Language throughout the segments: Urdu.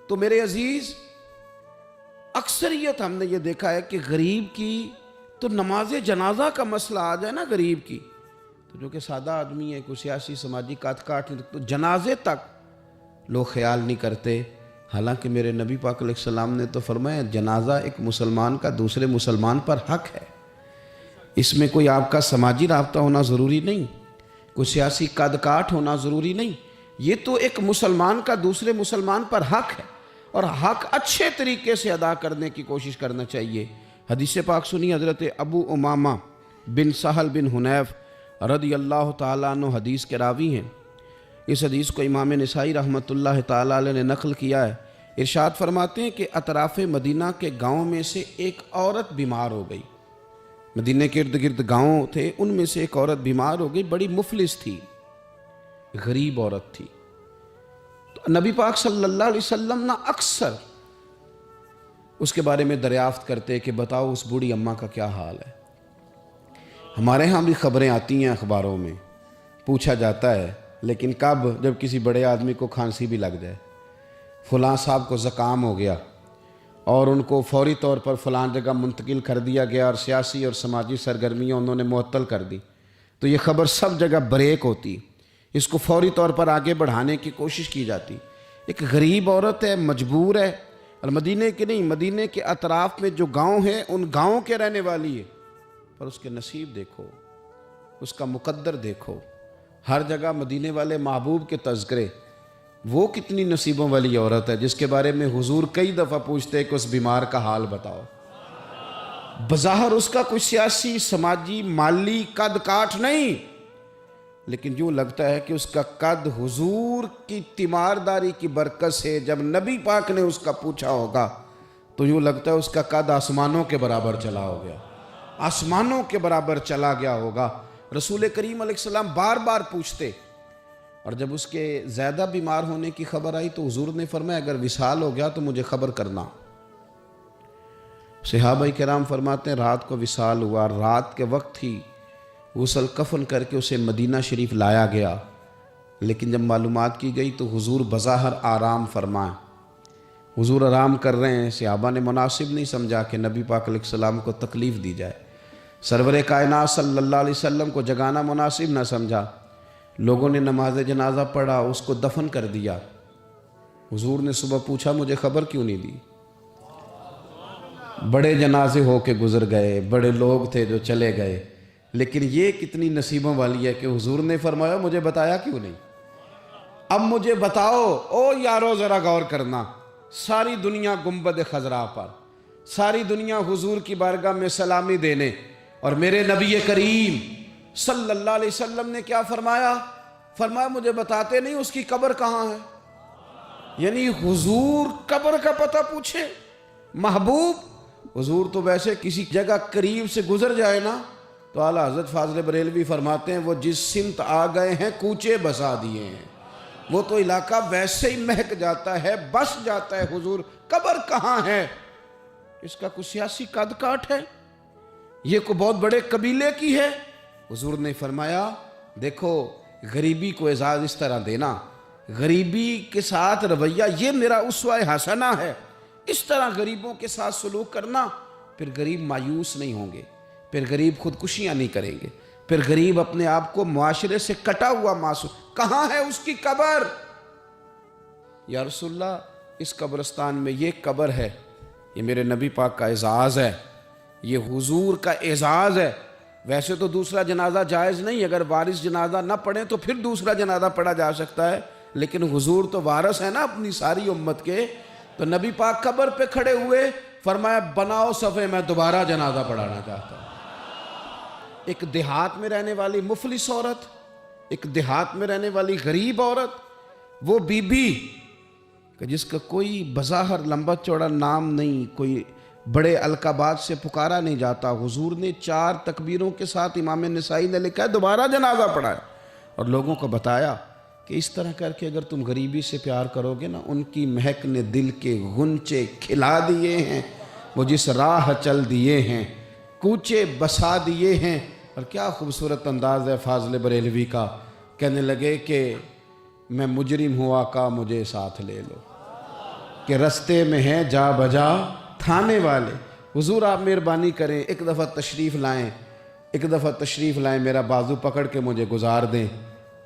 تو میرے عزیز اکثریت ہم نے یہ دیکھا ہے کہ غریب کی تو نماز جنازہ کا مسئلہ آ جائے نا غریب کی تو جو کہ سادہ آدمی ہے، کوئی سیاسی سماجی کاٹ نہیں، تو جنازے تک لوگ خیال نہیں کرتے. حالانکہ میرے نبی پاک علیہ السلام نے تو فرمایا جنازہ ایک مسلمان کا دوسرے مسلمان پر حق ہے. اس میں کوئی آپ کا سماجی رابطہ ہونا ضروری نہیں، کوئی سیاسی قد کاٹ ہونا ضروری نہیں. یہ تو ایک مسلمان کا دوسرے مسلمان پر حق ہے، اور حق اچھے طریقے سے ادا کرنے کی کوشش کرنا چاہیے. حدیث پاک سنی حضرت ابو امامہ بن سہل بن حنیف رضی اللہ تعالیٰ عنہ حدیث کے راوی ہیں. اس حدیث کو امام نسائی رحمۃ اللہ تعالیٰ علیہ نے نقل کیا ہے. ارشاد فرماتے ہیں کہ اطراف مدینہ کے گاؤں میں سے ایک عورت بیمار ہو گئی. مدینہ کے ارد گرد گاؤں تھے، ان میں سے ایک عورت بیمار ہو گئی، بڑی مفلس تھی، غریب عورت تھی. تو نبی پاک صلی اللہ علیہ وسلم نا اکثر اس کے بارے میں دریافت کرتے کہ بتاؤ اس بوڑھی اماں کا کیا حال ہے. ہمارے ہاں بھی خبریں آتی ہیں اخباروں میں، پوچھا جاتا ہے، لیکن کب؟ جب کسی بڑے آدمی کو کھانسی بھی لگ جائے، فلاں صاحب کو زکام ہو گیا اور ان کو فوری طور پر فلاں جگہ منتقل کر دیا گیا اور سیاسی اور سماجی سرگرمیاں انہوں نے معطل کر دی، تو یہ خبر سب جگہ بریک ہوتی، اس کو فوری طور پر آگے بڑھانے کی کوشش کی جاتی. ایک غریب عورت ہے، مجبور ہے، اور مدینے کے نہیں، مدینے کے اطراف میں جو گاؤں ہیں ان گاؤں کے رہنے والی ہے، پر اس کے نصیب دیکھو، اس کا مقدر دیکھو. ہر جگہ مدینے والے محبوب کے تذکرے. وہ کتنی نصیبوں والی عورت ہے جس کے بارے میں حضور کئی دفعہ پوچھتے کہ اس بیمار کا حال بتاؤ. بظاہر اس کا کوئی سیاسی سماجی مالی قد کاٹ نہیں، لیکن یوں لگتا ہے کہ اس کا قد حضور کی تیمارداری کی برکت سے جب نبی پاک نے اس کا پوچھا ہوگا تو یوں لگتا ہے اس کا قد آسمانوں کے برابر چلا ہو گیا، آسمانوں کے برابر چلا گیا ہوگا. رسول کریم علیہ السلام بار بار پوچھتے، اور جب اس کے زیادہ بیمار ہونے کی خبر آئی تو حضور نے فرمایا اگر وصال ہو گیا تو مجھے خبر کرنا. صحابہ کرام فرماتے ہیں رات کو وصال ہوا، رات کے وقت ہی غسل کفن کر کے اسے مدینہ شریف لایا گیا. لیکن جب معلومات کی گئی تو حضور بظاہر آرام فرمائے، حضور آرام کر رہے ہیں. صحابہ نے مناسب نہیں سمجھا کہ نبی پاک علیہ السلام کو تکلیف دی جائے. سرور کائنات صلی اللہ علیہ وسلم کو جگانا مناسب نہ سمجھا. لوگوں نے نماز جنازہ پڑھا، اس کو دفن کر دیا. حضور نے صبح پوچھا مجھے خبر کیوں نہیں دی؟ بڑے جنازے ہو کے گزر گئے، بڑے لوگ تھے جو چلے گئے، لیکن یہ کتنی نصیبوں والی ہے کہ حضور نے فرمایا مجھے بتایا کیوں نہیں؟ اب مجھے بتاؤ. او یارو ذرا غور کرنا، ساری دنیا گنبد خضرا پر، ساری دنیا حضور کی بارگاہ میں سلامی دینے، اور میرے نبی کریم صلی اللہ علیہ وسلم نے کیا فرمایا؟ فرمایا مجھے بتاتے نہیں اس کی قبر کہاں ہے. یعنی حضور قبر کا پتہ پوچھے. محبوب حضور تو ویسے کسی جگہ قریب سے گزر جائے نا تو اعلیٰ حضرت فاضل بریلوی فرماتے ہیں وہ جس سمت آ گئے ہیں کوچے بسا دیے ہیں، وہ تو علاقہ ویسے ہی مہک جاتا ہے، بس جاتا ہے. حضور قبر کہاں ہے؟ اس کا کوئی سیاسی قد کاٹ ہے؟ یہ کوئی بہت بڑے قبیلے کی ہے؟ حضور نے فرمایا دیکھو غریبی کو اعزاز اس طرح دینا، غریبی کے ساتھ رویہ یہ میرا اسوہ حسنہ ہے. اس طرح غریبوں کے ساتھ سلوک کرنا، پھر غریب مایوس نہیں ہوں گے، پھر غریب خودکشیاں نہیں کریں گے، پھر غریب اپنے آپ کو معاشرے سے کٹا ہوا محسوس. کہاں ہے اس کی قبر؟ یا رسول اللہ اس قبرستان میں یہ قبر ہے. یہ میرے نبی پاک کا اعزاز ہے، یہ حضور کا اعزاز ہے. ویسے تو دوسرا جنازہ جائز نہیں، اگر وارث جنازہ نہ پڑھیں تو پھر دوسرا جنازہ پڑھا جا سکتا ہے، لیکن حضور تو وارث ہے نا اپنی ساری امت کے. تو نبی پاک قبر پہ کھڑے ہوئے، فرمایا بناؤ صفے، میں دوبارہ جنازہ پڑھانا چاہتا ہوں. ایک دیہات میں رہنے والی مفلس عورت، ایک دیہات میں رہنے والی غریب عورت، وہ بی بی کہ جس کا کوئی بظاہر لمبا چوڑا نام نہیں، کوئی بڑے القابات سے پکارا نہیں جاتا. حضور نے 4 تکبیروں کے ساتھ امام نسائی نے لکھا ہے دوبارہ جنازہ پڑھایا، اور لوگوں کو بتایا کہ اس طرح کر کے اگر تم غریبی سے پیار کرو گے نا، ان کی مہک نے دل کے غنچے کھلا دیے ہیں، وہ جس راہ چل دیے ہیں کوچے بسا دیے ہیں. اور کیا خوبصورت انداز ہے فاضل بریلوی کا، کہنے لگے کہ میں مجرم ہوا کا مجھے ساتھ لے لو. کہ رستے میں ہیں جا بجا تھانے والے. حضور آپ مہربانی کریں، ایک دفعہ تشریف لائیں، میرا بازو پکڑ کے مجھے گزار دیں.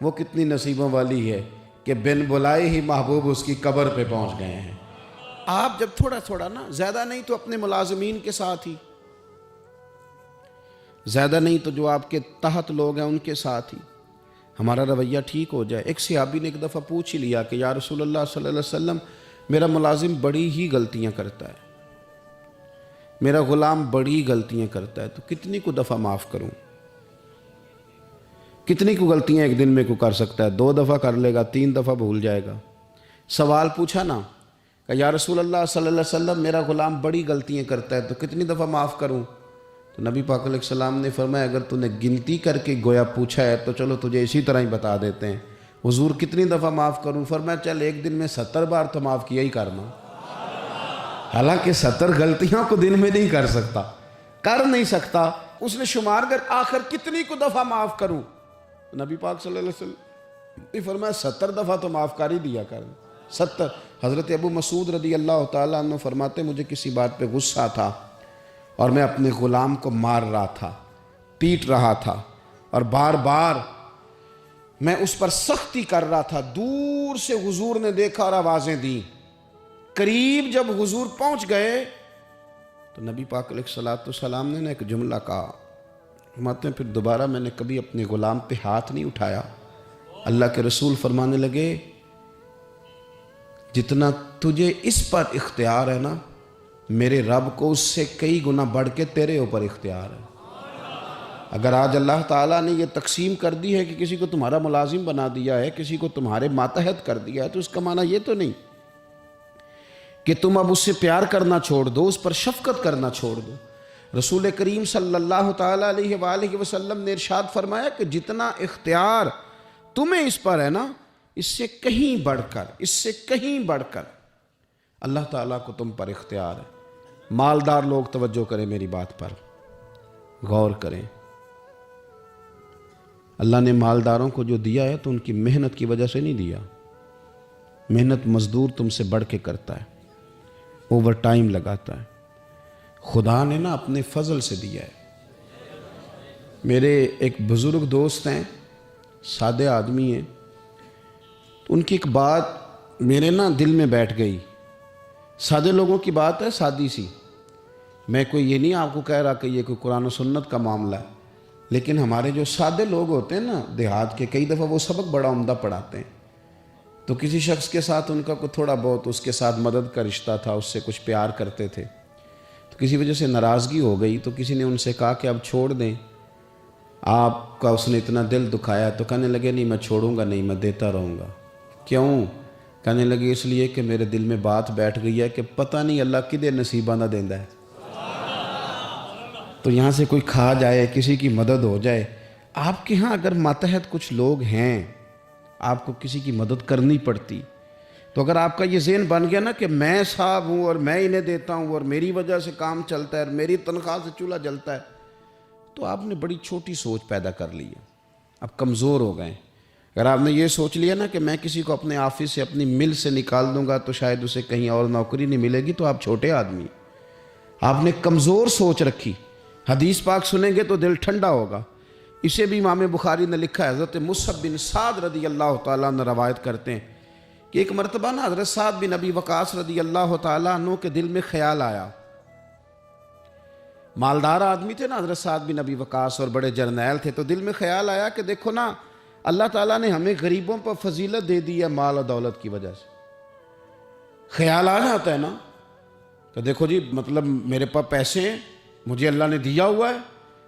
وہ کتنی نصیبوں والی ہے کہ بن بلائے ہی محبوب اس کی قبر پہ پہنچ گئے ہیں. آپ جب تھوڑا تھوڑا نا، زیادہ نہیں تو اپنے ملازمین کے ساتھ ہی، زیادہ نہیں تو جو آپ کے تحت لوگ ہیں ان کے ساتھ ہی ہمارا رویہ ٹھیک ہو جائے. ایک صحابی نے ایک دفعہ پوچھ ہی لیا کہ یا رسول اللہ صلی اللہ علیہ وسلم، میرا ملازم بڑی ہی غلطیاں کرتا ہے، میرا غلام بڑی غلطیاں کرتا ہے، تو کتنی کو دفعہ معاف کروں؟ کتنی کو غلطیاں ایک دن میں کو کر سکتا ہے؟ 2 دفعہ کر لے گا، 3 دفعہ بھول جائے گا. سوال پوچھا نا کہ یا رسول اللہ صلی اللہ علیہ وسلم، میرا غلام بڑی غلطیاں کرتا ہے، تو کتنی دفعہ معاف کروں؟ تو نبی پاک علیہ السلام نے فرمایا اگر تو نے گنتی کر کے گویا پوچھا ہے تو چلو تجھے اسی طرح ہی بتا دیتے ہیں. حضور کتنی دفعہ معاف کروں؟ فرمایا چل ایک دن میں 70 بار تو معاف کیا ہی کرنا. حالانکہ 70 غلطیاں کو دن میں نہیں کر نہیں سکتا. اس نے شمار کر آخر کتنی کو دفعہ معاف کروں؟ نبی پاک صلی اللہ علیہ وسلم نے فرمایا 70 دفعہ تو معاف کر ہی دیا کر. 70. حضرت ابو مسعود رضی اللہ تعالیٰ عنہ فرماتے مجھے کسی بات پہ غصہ تھا اور میں اپنے غلام کو مار رہا تھا، پیٹ رہا تھا، اور بار بار میں اس پر سختی کر رہا تھا. دور سے حضور نے دیکھا اور آوازیں دیں. قریب جب حضور پہنچ گئے تو نبی پاک علیہ السلام نے ایک جملہ کہا. فرماتے ہیں پھر دوبارہ میں نے کبھی اپنے غلام پہ ہاتھ نہیں اٹھایا. اللہ کے رسول فرمانے لگے جتنا تجھے اس پر اختیار ہے نا، میرے رب کو اس سے کئی گنا بڑھ کے تیرے اوپر اختیار ہے. اگر آج اللہ تعالیٰ نے یہ تقسیم کر دی ہے کہ کسی کو تمہارا ملازم بنا دیا ہے، کسی کو تمہارے ماتحت کر دیا ہے، تو اس کا معنی یہ تو نہیں کہ تم اب اس سے پیار کرنا چھوڑ دو، اس پر شفقت کرنا چھوڑ دو. رسول کریم صلی اللہ تعالیٰ علیہ وآلہ وسلم نے ارشاد فرمایا کہ جتنا اختیار تمہیں اس پر ہے نا، اس سے کہیں بڑھ کر اللہ تعالیٰ کو تم پر اختیار ہے. مالدار لوگ توجہ کریں، میری بات پر غور کریں. اللہ نے مالداروں کو جو دیا ہے تو ان کی محنت کی وجہ سے نہیں دیا. محنت مزدور تم سے بڑھ کے کرتا ہے، اوور ٹائم لگاتا ہے. خدا نے نا اپنے فضل سے دیا ہے. میرے ایک بزرگ دوست ہیں، سادے آدمی ہیں، ان کی ایک بات میرے نا دل میں بیٹھ گئی. سادے لوگوں کی بات ہے، سادی سی. میں کوئی یہ نہیں آپ کو کہہ رہا کہ یہ کوئی قرآن و سنت کا معاملہ ہے، لیکن ہمارے جو سادے لوگ ہوتے ہیں نا دیہات کے، کئی دفعہ وہ سبق بڑا عمدہ پڑھاتے ہیں. تو کسی شخص کے ساتھ ان کا کوئی تھوڑا بہت اس کے ساتھ مدد کا رشتہ تھا، اس سے کچھ پیار کرتے تھے. تو کسی وجہ سے ناراضگی ہو گئی تو کسی نے ان سے کہا کہ اب چھوڑ دیں، آپ کا اس نے اتنا دل دکھایا. تو کہنے لگے نہیں میں چھوڑوں گا نہیں، میں دیتا رہوں گا. کیوں؟ کہنے لگے اس لیے کہ میرے دل میں بات بیٹھ گئی ہے کہ پتہ نہیں اللہ کدے نصیبہ نہ دیندا ہے. تو یہاں سے کوئی کھا جائے، کسی کی مدد ہو جائے. آپ کے ہاں اگر ماتحت کچھ لوگ ہیں، آپ کو کسی کی مدد کرنی پڑتی، تو اگر آپ کا یہ ذہن بن گیا نا کہ میں صاحب ہوں اور میں انہیں دیتا ہوں اور میری وجہ سے کام چلتا ہے اور میری تنخواہ سے چولہا جلتا ہے، تو آپ نے بڑی چھوٹی سوچ پیدا کر لی ہے. اب کمزور ہو گئے. اگر آپ نے یہ سوچ لیا نا کہ میں کسی کو اپنے آفس سے، اپنی مل سے نکال دوں گا تو شاید اسے کہیں اور نوکری نہیں ملے گی، تو آپ چھوٹے آدمی. آپ نے کمزور سوچ رکھی. حدیث پاک سنیں گے تو دل ٹھنڈا ہوگا. اسے بھی امام بخاری نے لکھا ہے. حضرت مصعب بن سعد رضی اللہ تعالیٰ عنہ روایت کرتے ہیں کہ ایک مرتبہ نا حضرت سعد بن ابی وقاص رضی اللہ تعالیٰ عنہ کے دل میں خیال آیا. مالدار آدمی تھے نا حضرت سعد بن ابی وقاص اور بڑے جرنیل تھے. تو دل میں خیال آیا کہ دیکھو نا اللہ تعالیٰ نے ہمیں غریبوں پر فضیلت دے دی ہے مال و دولت کی وجہ سے. خیال آ جاتا ہے نا کہ دیکھو جی مطلب میرے پاس پیسے ہیں، مجھے اللہ نے دیا ہوا ہے.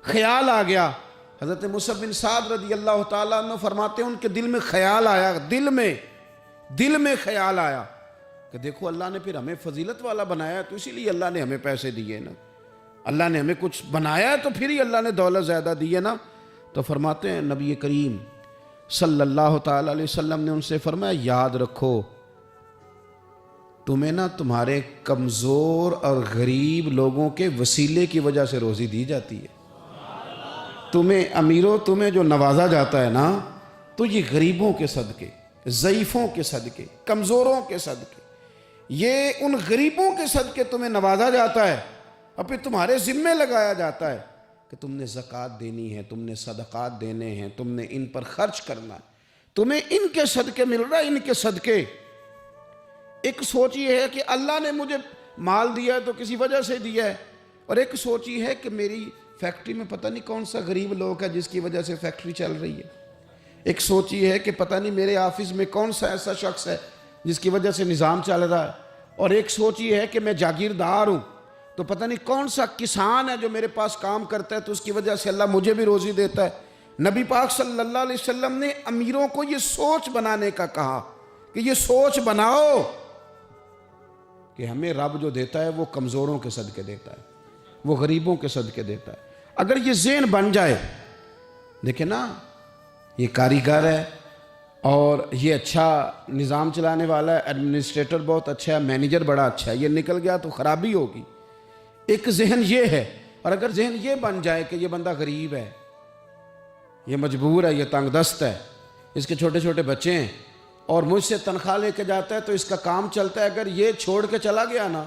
خیال آ گیا. حضرت مصعب بن سعد رضی اللہ تعالیٰ عنہ فرماتے ہیں ان کے دل میں خیال آیا، دل میں خیال آیا کہ دیکھو اللہ نے پھر ہمیں فضیلت والا بنایا تو اسی لیے اللہ نے ہمیں پیسے دیے نا. اللہ نے ہمیں کچھ بنایا تو پھر ہی اللہ نے دولت زیادہ دی ہے نا. تو فرماتے ہیں نبی کریم صلی اللہ تعالیٰ علیہ وسلم نے ان سے فرمایا یاد رکھو تمہیں نا تمہارے کمزور اور غریب لوگوں کے وسیلے کی وجہ سے روزی دی جاتی ہے. تمہیں امیروں تمہیں جو نوازا جاتا ہے نا تو یہ غریبوں کے صدقے، ضعیفوں کے صدقے، کمزوروں کے صدقے، یہ ان غریبوں کے صدقے تمہیں نوازا جاتا ہے اور پھر تمہارے ذمے لگایا جاتا ہے کہ تم نے زکوٰۃ دینی ہے، تم نے صدقات دینے ہیں، تم نے ان پر خرچ کرنا ہے، تمہیں ان کے صدقے مل رہا ہے، ان کے صدقے۔ ایک سوچ یہ ہے کہ اللہ نے مجھے مال دیا ہے تو کسی وجہ سے دیا ہے، اور ایک سوچ یہ ہے کہ میری فیکٹری میں پتہ نہیں کون سا غریب لوگ ہے جس کی وجہ سے فیکٹری چل رہی ہے، ایک سوچ یہ ہے کہ پتہ نہیں میرے آفس میں کون سا ایسا شخص ہے جس کی وجہ سے نظام چل رہا ہے، اور ایک سوچ یہ ہے کہ میں جاگیردار ہوں تو پتہ نہیں کون سا کسان ہے جو میرے پاس کام کرتا ہے تو اس کی وجہ سے اللہ مجھے بھی روزی دیتا ہے۔ نبی پاک صلی اللہ علیہ وسلم نے امیروں کو یہ سوچ بنانے کا کہا کہ یہ سوچ بناؤ کہ ہمیں رب جو دیتا ہے وہ کمزوروں کے صدقے دیتا ہے، وہ غریبوں کے صدقے دیتا ہے۔ اگر یہ ذہن بن جائے، دیکھیں نا، یہ کاریگر ہے اور یہ اچھا نظام چلانے والا ہے، ایڈمنسٹریٹر بہت اچھا ہے، مینیجر بڑا اچھا ہے، یہ نکل گیا تو خرابی ہوگی۔ ایک ذہن یہ ہے، اور اگر ذہن یہ بن جائے کہ یہ بندہ غریب ہے، یہ مجبور ہے، یہ تنگ دست ہے، اس کے چھوٹے چھوٹے بچے ہیں اور مجھ سے تنخواہ لے کے جاتا ہے تو اس کا کام چلتا ہے، اگر یہ چھوڑ کے چلا گیا نا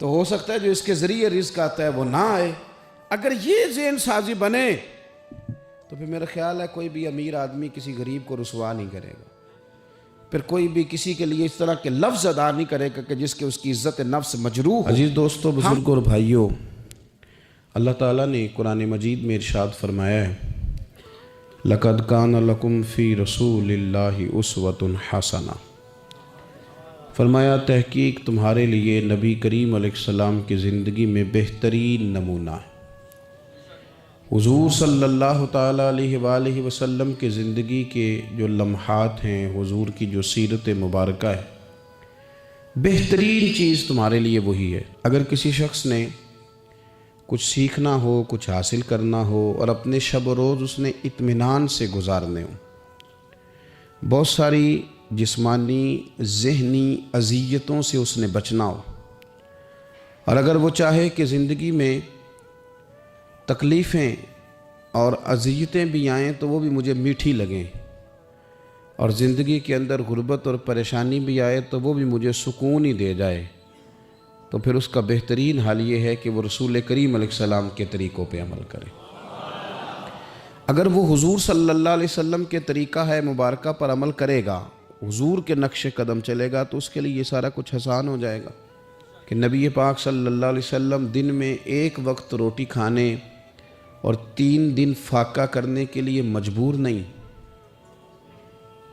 تو ہو سکتا ہے جو اس کے ذریعے رزق آتا ہے وہ نہ آئے۔ اگر یہ ذہن سازی بنے تو پھر میرا خیال ہے کوئی بھی امیر آدمی کسی غریب کو رسوا نہیں کرے گا، پھر کوئی بھی کسی کے لیے اس طرح کے لفظ ادا نہیں کرے گا کہ جس کے اس کی عزت نفس مجروح ہو۔ عزیز دوستو، بزرگوں اور بھائیوں، اللہ تعالیٰ نے قرآن مجید میں ارشاد فرمایا ہے، لَقَدْ كَانَ لَكُمْ فِي رَسُولِ اللَّهِ أُسْوَةٌ حَسَنَةٌ، فرمایا تحقیق تمہارے لیے نبی کریم علیہ السلام کی زندگی میں بہترین نمونہ ہے۔ حضور صلی اللہ تعالیٰ علیہ وآلہ وسلم کے زندگی کے جو لمحات ہیں، حضور کی جو سیرت مبارکہ ہے، بہترین چیز تمہارے لیے وہی ہے۔ اگر کسی شخص نے کچھ سیکھنا ہو، کچھ حاصل کرنا ہو اور اپنے شب و روز اس نے اطمینان سے گزارنے ہوں، بہت ساری جسمانی ذہنی اذیتوں سے اس نے بچنا ہو، اور اگر وہ چاہے کہ زندگی میں تکلیفیں اور اذیتیں بھی آئیں تو وہ بھی مجھے میٹھی لگیں، اور زندگی کے اندر غربت اور پریشانی بھی آئے تو وہ بھی مجھے سکون ہی دے جائے، تو پھر اس کا بہترین حال یہ ہے کہ وہ رسول کریم علیہ السلام کے طریقوں پہ عمل کرے۔ اگر وہ حضور صلی اللہ علیہ وسلم کے طریقہ ہے مبارکہ پر عمل کرے گا، حضور کے نقش قدم چلے گا، تو اس کے لیے یہ سارا کچھ آسان ہو جائے گا کہ نبی پاک صلی اللہ علیہ وسلم دن میں ایک وقت روٹی کھانے اور 3 دن فاقہ کرنے کے لیے مجبور نہیں۔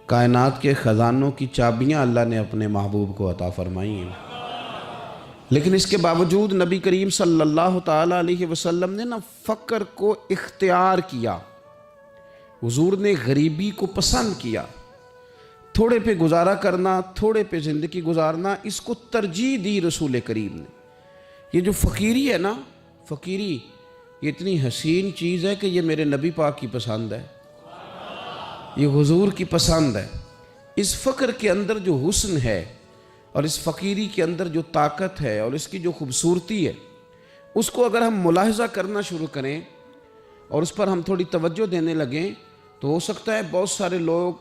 کائنات کے خزانوں کی چابیاں اللہ نے اپنے محبوب کو عطا فرمائی ہیں، لیکن اس کے باوجود نبی کریم صلی اللہ تعالیٰ علیہ وسلم نے فقر کو اختیار کیا، حضور نے غریبی کو پسند کیا، تھوڑے پہ گزارا کرنا، تھوڑے پہ زندگی گزارنا، اس کو ترجیح دی رسول کریم نے۔ یہ جو فقیری ہے نا، فقیری یہ اتنی حسین چیز ہے کہ یہ میرے نبی پاک کی پسند ہے، یہ حضور کی پسند ہے۔ اس فقر کے اندر جو حسن ہے اور اس فقیری کے اندر جو طاقت ہے اور اس کی جو خوبصورتی ہے، اس کو اگر ہم ملاحظہ کرنا شروع کریں اور اس پر ہم تھوڑی توجہ دینے لگیں تو ہو سکتا ہے بہت سارے لوگ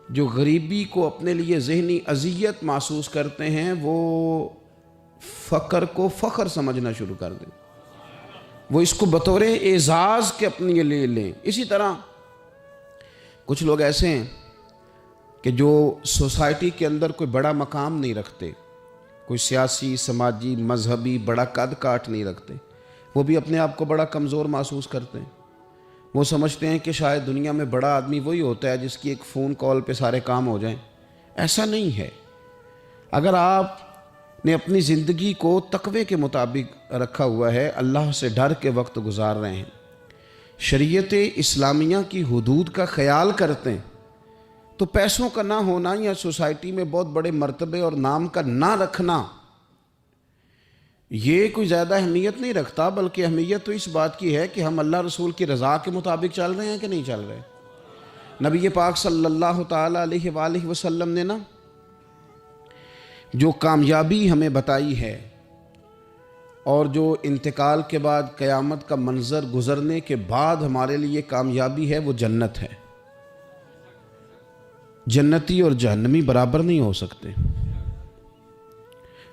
جو غریبی کو اپنے لیے ذہنی اذیت محسوس کرتے ہیں وہ فقر کو فخر سمجھنا شروع کر دیں، وہ اس کو بطور اعزاز کے اپنے لیے لیں۔ اسی طرح کچھ لوگ ایسے ہیں کہ جو سوسائٹی کے اندر کوئی بڑا مقام نہیں رکھتے، کوئی سیاسی، سماجی، مذہبی بڑا قد کاٹ نہیں رکھتے، وہ بھی اپنے آپ کو بڑا کمزور محسوس کرتے ہیں۔ وہ سمجھتے ہیں کہ شاید دنیا میں بڑا آدمی وہی ہوتا ہے جس کی ایک فون کال پہ سارے کام ہو جائیں۔ ایسا نہیں ہے۔ اگر آپ نے اپنی زندگی کو تقوی کے مطابق رکھا ہوا ہے، اللہ سے ڈر کے وقت گزار رہے ہیں، شریعت اسلامیہ کی حدود کا خیال کرتے ہیں، تو پیسوں کا نہ ہونا یا سوسائٹی میں بہت بڑے مرتبے اور نام کا نہ رکھنا یہ کوئی زیادہ اہمیت نہیں رکھتا، بلکہ اہمیت تو اس بات کی ہے کہ ہم اللہ رسول کی رضا کے مطابق چل رہے ہیں کہ نہیں چل رہے۔ نبی پاک صلی اللہ تعالیٰ علیہ وآلہ وسلم نے جو کامیابی ہمیں بتائی ہے اور جو انتقال کے بعد قیامت کا منظر گزرنے کے بعد ہمارے لیے کامیابی ہے، وہ جنت ہے۔ جنتی اور جہنمی برابر نہیں ہو سکتے۔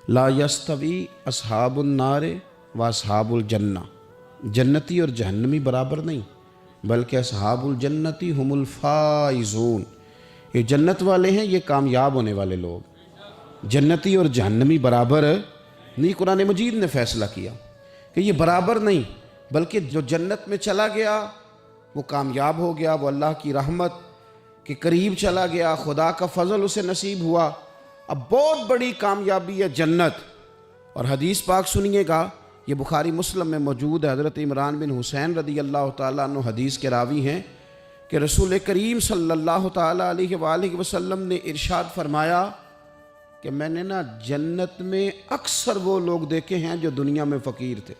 لا یستوی اصحاب النار و اصحاب الجنہ، جنتی اور جہنمی برابر نہیں، بلکہ اصحاب الجنتی ہم الفائزون، یہ جنت والے ہیں، یہ کامیاب ہونے والے لوگ۔ جنتی اور جہنمی برابر نہیں، قرآن مجید نے فیصلہ کیا کہ یہ برابر نہیں، بلکہ جو جنت میں چلا گیا وہ کامیاب ہو گیا، وہ اللہ کی رحمت کے قریب چلا گیا، خدا کا فضل اسے نصیب ہوا۔ اب بہت بڑی کامیابی ہے جنت۔ اور حدیث پاک سنیے گا، یہ بخاری مسلم میں موجود ہے، حضرت عمران بن حسین رضی اللہ تعالیٰ عنہ حدیث کے راوی ہیں کہ رسول کریم صلی اللہ تعالیٰ علیہ وآلہ وسلم نے ارشاد فرمایا کہ میں نے جنت میں اکثر وہ لوگ دیکھے ہیں جو دنیا میں فقیر تھے۔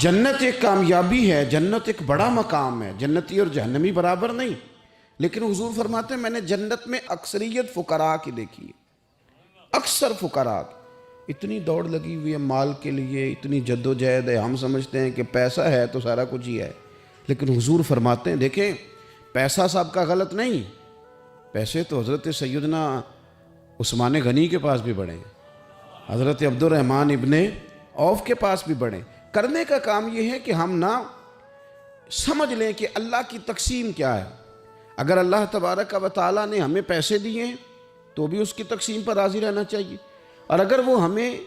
جنت ایک کامیابی ہے، جنت ایک بڑا مقام ہے، جنتی اور جہنمی برابر نہیں، لیکن حضور فرماتے ہیں میں نے جنت میں اکثریت فقراء کی دیکھی ہے، اکثر فقراء کی۔ اتنی دوڑ لگی ہوئی ہے مال کے لیے، اتنی جد و جہد ہے، ہم سمجھتے ہیں کہ پیسہ ہے تو سارا کچھ ہی ہے، لیکن حضور فرماتے ہیں دیکھیں پیسہ صاحب کا غلط نہیں، پیسے تو حضرت سیدنا عثمان غنی کے پاس بھی بڑھے ہیں، حضرت عبد الرحمن ابن عوف کے پاس بھی بڑھے۔ کرنے کا کام یہ ہے کہ ہم سمجھ لیں کہ اللہ کی تقسیم کیا ہے۔ اگر اللہ تبارک و تعالیٰ نے ہمیں پیسے دیے ہیں تو بھی اس کی تقسیم پر راضی رہنا چاہیے، اور اگر وہ ہمیں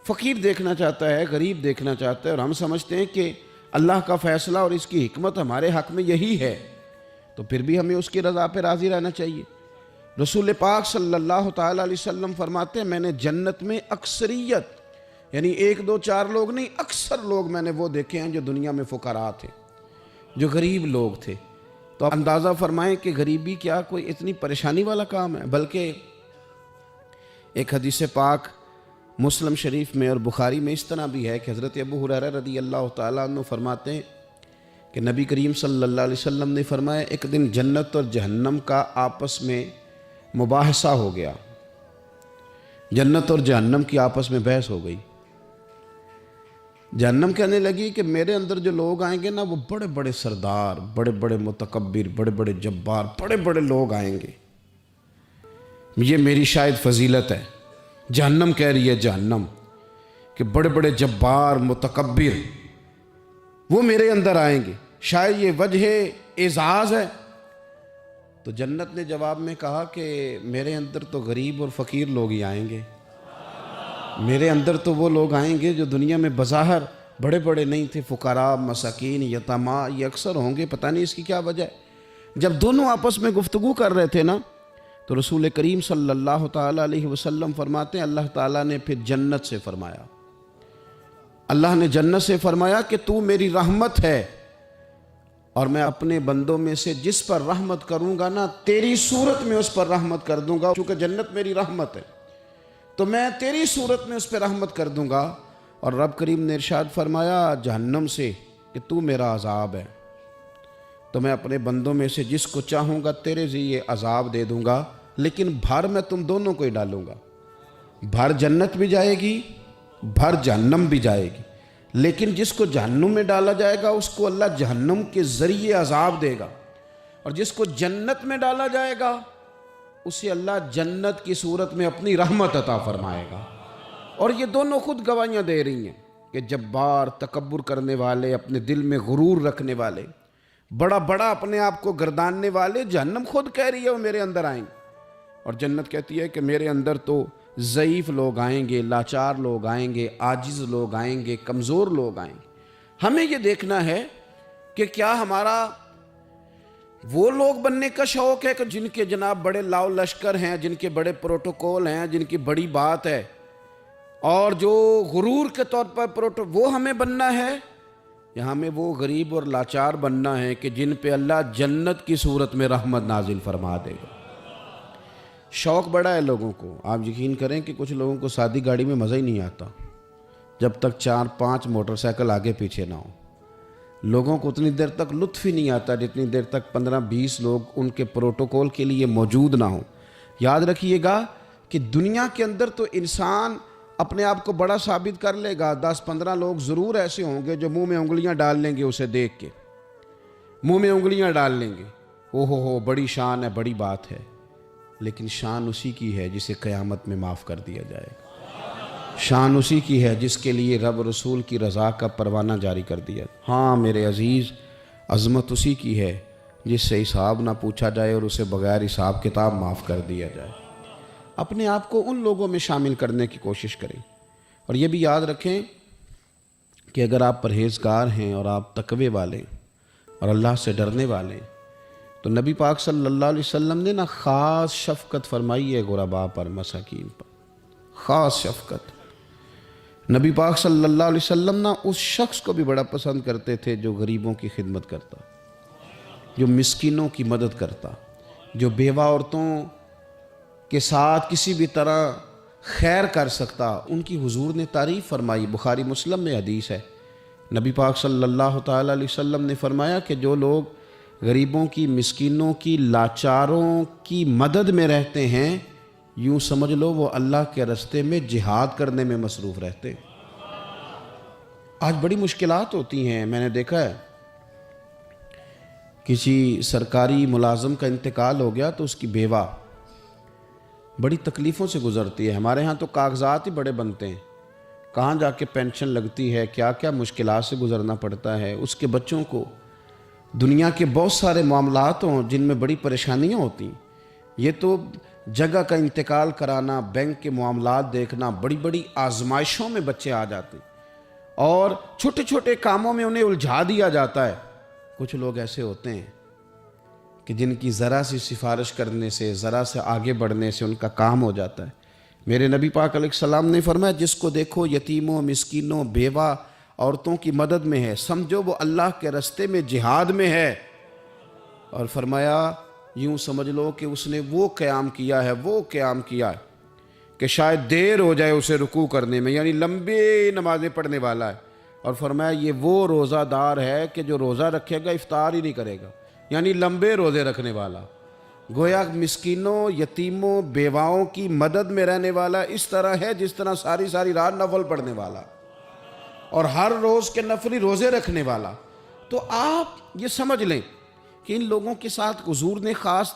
فقیر دیکھنا چاہتا ہے، غریب دیکھنا چاہتا ہے، اور ہم سمجھتے ہیں کہ اللہ کا فیصلہ اور اس کی حکمت ہمارے حق میں یہی ہے، تو پھر بھی ہمیں اس کی رضا پہ راضی رہنا چاہیے۔ رسول پاک صلی اللہ تعالیٰ علیہ وسلم فرماتے ہیں میں نے جنت میں اکثریت، یعنی 1 2 4 لوگ نہیں، اکثر لوگ میں نے وہ دیکھے ہیں جو دنیا میں فقراء تھے، جو غریب لوگ تھے۔ تو آپ اندازہ فرمائیں کہ غریبی کیا کوئی اتنی پریشانی والا کام ہے؟ بلکہ ایک حدیث پاک مسلم شریف میں اور بخاری میں اس طرح بھی ہے کہ حضرت ابو ہریرہ رضی اللہ تعالیٰ عنہ فرماتے ہیں کہ نبی کریم صلی اللہ علیہ وسلم نے فرمایا ایک دن جنت اور جہنم کا آپس میں مباحثہ ہو گیا، جنت اور جہنم کی آپس میں بحث ہو گئی۔ جہنم کہنے لگی کہ میرے اندر جو لوگ آئیں گے وہ بڑے بڑے سردار، بڑے بڑے متکبر، بڑے بڑے جبار، بڑے بڑے لوگ آئیں گے، یہ میری شاید فضیلت ہے۔ جہنم کہہ رہی ہے جہنم کہ بڑے بڑے جبار متکبر وہ میرے اندر آئیں گے، شاید یہ وجہ اعزاز ہے۔ تو جنت نے جواب میں کہا کہ میرے اندر تو غریب اور فقیر لوگ ہی آئیں گے، میرے اندر تو وہ لوگ آئیں گے جو دنیا میں بظاہر بڑے بڑے نہیں تھے، فقراء، مساکین، یتامہ، یہ اکثر ہوں گے۔ پتہ نہیں اس کی کیا وجہ ہے۔ جب دونوں آپس میں گفتگو کر رہے تھے تو رسول کریم صلی اللہ تعالیٰ علیہ وسلم فرماتے ہیں اللہ تعالیٰ نے پھر جنت سے فرمایا، اللہ نے جنت سے فرمایا کہ تو میری رحمت ہے، اور میں اپنے بندوں میں سے جس پر رحمت کروں گا تیری صورت میں اس پر رحمت کر دوں گا، چونکہ جنت میری رحمت ہے تو میں تیری صورت میں اس پہ رحمت کر دوں گا۔ اور رب کریم نے ارشاد فرمایا جہنم سے کہ تو میرا عذاب ہے، تو میں اپنے بندوں میں سے جس کو چاہوں گا تیرے ذریعے عذاب دے دوں گا، لیکن بھر میں تم دونوں کو ہی ڈالوں گا، بھر جنت بھی جائے گی، بھر جہنم بھی جائے گی، لیکن جس کو جہنم میں ڈالا جائے گا اس کو اللہ جہنم کے ذریعے عذاب دے گا، اور جس کو جنت میں ڈالا جائے گا اسے اللہ جنت کی صورت میں اپنی رحمت عطا فرمائے گا۔ اور یہ دونوں خود گواہیاں دے رہی ہیں کہ جبار، تکبر کرنے والے، اپنے دل میں غرور رکھنے والے، بڑا بڑا اپنے آپ کو گرداننے والے، جہنم خود کہہ رہی ہے وہ میرے اندر آئیں گے، اور جنت کہتی ہے کہ میرے اندر تو ضعیف لوگ آئیں گے، لاچار لوگ آئیں گے، عاجز لوگ آئیں گے، کمزور لوگ آئیں گے۔ ہمیں یہ دیکھنا ہے کہ کیا ہمارا وہ لوگ بننے کا شوق ہے کہ جن کے جناب بڑے لاؤ لشکر ہیں، جن کے بڑے پروٹوکول ہیں، جن کی بڑی بات ہے، اور جو غرور کے طور پر وہ ہمیں بننا ہے، یا ہمیں وہ غریب اور لاچار بننا ہے کہ جن پہ اللہ جنت کی صورت میں رحمت نازل فرما دے گا۔ شوق بڑا ہے لوگوں کو، آپ یقین کریں کہ کچھ لوگوں کو سادی گاڑی میں مزہ ہی نہیں آتا جب تک 4-5 موٹر سائیکل آگے پیچھے نہ ہو۔ لوگوں کو اتنی دیر تک لطف ہی نہیں آتا جتنی دیر تک 15-20 لوگ ان کے پروٹوکول کے لیے موجود نہ ہوں۔ یاد رکھیے گا کہ دنیا کے اندر تو انسان اپنے آپ کو بڑا ثابت کر لے گا، 10-15 لوگ ضرور ایسے ہوں گے جو منہ میں انگلیاں ڈال لیں گے، اسے دیکھ کے منہ میں انگلیاں ڈال لیں گے، او ہو بڑی شان ہے، بڑی بات ہے، لیکن شان اسی کی ہے جسے قیامت میں معاف کر دیا جائے گا۔ شان اسی کی ہے جس کے لیے رب رسول کی رضا کا پروانہ جاری کر دیا۔ ہاں میرے عزیز، عظمت اسی کی ہے جس سے حساب نہ پوچھا جائے اور اسے بغیر حساب کتاب معاف کر دیا جائے۔ اپنے آپ کو ان لوگوں میں شامل کرنے کی کوشش کریں، اور یہ بھی یاد رکھیں کہ اگر آپ پرہیزگار ہیں اور آپ تقوی والے اور اللہ سے ڈرنے والے، تو نبی پاک صلی اللہ علیہ وسلم نے خاص شفقت فرمائی ہے غرباء پر، مساکین پر، خاص شفقت۔ نبی پاک صلی اللہ علیہ وسلم اس شخص کو بھی بڑا پسند کرتے تھے جو غریبوں کی خدمت کرتا، جو مسکینوں کی مدد کرتا، جو بیوہ عورتوں کے ساتھ کسی بھی طرح خیر کر سکتا، ان کی حضور نے تعریف فرمائی۔ بخاری مسلم میں حدیث ہے، نبی پاک صلی اللہ تعالیٰ علیہ وسلم نے فرمایا کہ جو لوگ غریبوں کی، مسکینوں کی، لاچاروں کی مدد میں رہتے ہیں، یوں سمجھ لو وہ اللہ کے راستے میں جہاد کرنے میں مصروف رہتے۔ آج بڑی مشکلات ہوتی ہیں، میں نے دیکھا ہے کسی سرکاری ملازم کا انتقال ہو گیا تو اس کی بیوہ بڑی تکلیفوں سے گزرتی ہے۔ ہمارے ہاں تو کاغذات ہی بڑے بنتے ہیں، کہاں جا کے پینشن لگتی ہے، کیا کیا مشکلات سے گزرنا پڑتا ہے۔ اس کے بچوں کو دنیا کے بہت سارے معاملات ہوں جن میں بڑی پریشانیاں ہوتی ہیں۔ یہ تو جگہ کا انتقال کرانا، بینک کے معاملات دیکھنا، بڑی بڑی آزمائشوں میں بچے آ جاتے ہیں اور چھوٹے چھوٹے کاموں میں انہیں الجھا دیا جاتا ہے۔ کچھ لوگ ایسے ہوتے ہیں کہ جن کی ذرا سی سفارش کرنے سے، ذرا سے آگے بڑھنے سے ان کا کام ہو جاتا ہے۔ میرے نبی پاک علیہ السلام نے فرمایا جس کو دیکھو یتیموں، مسکینوں، بیوہ عورتوں کی مدد میں ہے، سمجھو وہ اللہ کے راستے میں جہاد میں ہے، اور فرمایا یوں سمجھ لو کہ اس نے وہ قیام کیا ہے کہ شاید دیر ہو جائے اسے رکوع کرنے میں، یعنی لمبی نمازیں پڑھنے والا ہے۔ اور فرمایا یہ وہ روزہ دار ہے کہ جو روزہ رکھے گا افطار ہی نہیں کرے گا، یعنی لمبے روزے رکھنے والا۔ گویا مسکینوں، یتیموں، بیواؤں کی مدد میں رہنے والا اس طرح ہے جس طرح ساری ساری رات نفل پڑھنے والا اور ہر روز کے نفلی روزے رکھنے والا۔ تو آپ یہ سمجھ لیں کہ ان لوگوں کے ساتھ حضور نے خاص